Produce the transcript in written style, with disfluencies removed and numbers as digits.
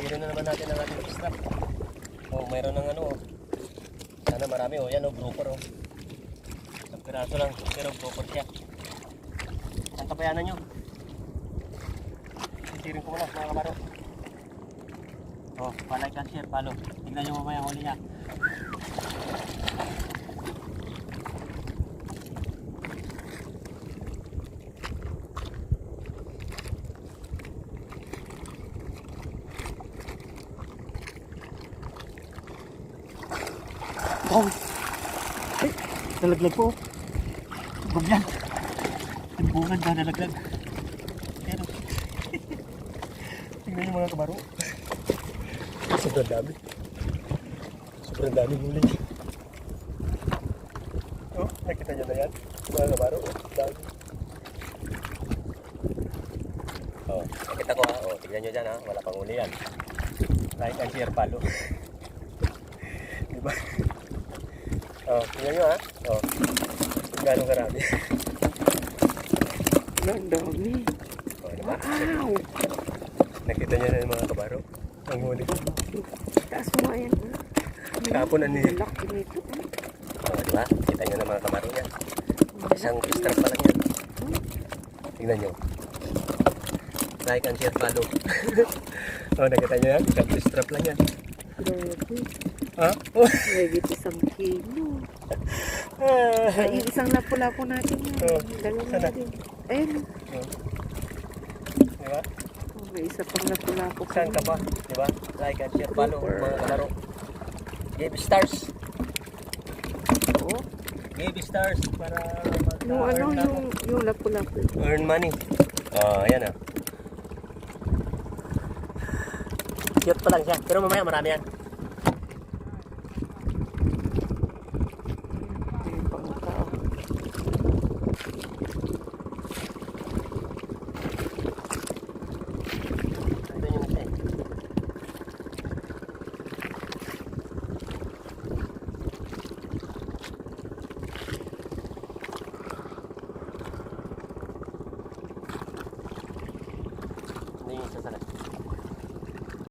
Tiro na naman natin ang ating fish trap. Oh, mayroon ng ano. Sana marami oh. Yan oh, grouper oh. Isang piraso lang, pero grouper siya. Ang kapayanan nyo. Sisirin ko muna mga kabaro. Oh, palike and share, follow. Tignan nyo mamaya ang huli niya. Oh! Ay! Nalaglag po. Gumyan. Timbungan na nalaglag. Pero tingnan nyo mga kabaro. Sobrang dami. Sobrang dami huli. Oh, nakita nyo na yan? Mga kabaro. Dami. Oh, nakita ko ha. Oh, tingnan nyo dyan ha. Wala pang huli yan. Like and share, follow. Diba? Oh, tingnan nyo ha. Oh, gano'ng karami. Ang dami. Oh, diba? Wow! Nakita nyo na yung mga kabaro. Ang huli ko. Taas mo yan. Kapon na niya. Laki nito. Oh, diba? Kita nyo na mga kabaro yan. Isang strap pa lang yan. Tingnan nyo. Like and share, follow. Oh, nakita nyo yan? Isang strap lang yan. Grabe. Ha? Oh. Higit 1 kilo. Ay, isang lapu-lapu natin yan. Oh, Dalawa sana. natin. Ayun. Oh. Diba? Oh, may isa pang lapu-lapu. Saan ka ba? Diba? Like and share, follow mga kabaro. Give stars. Oo. Give stars para Yung ano, maka-earn ako. yung lapu-lapu. Earn money. Oh, ayan ah. Cute pa lang siya. Pero mamaya marami yan.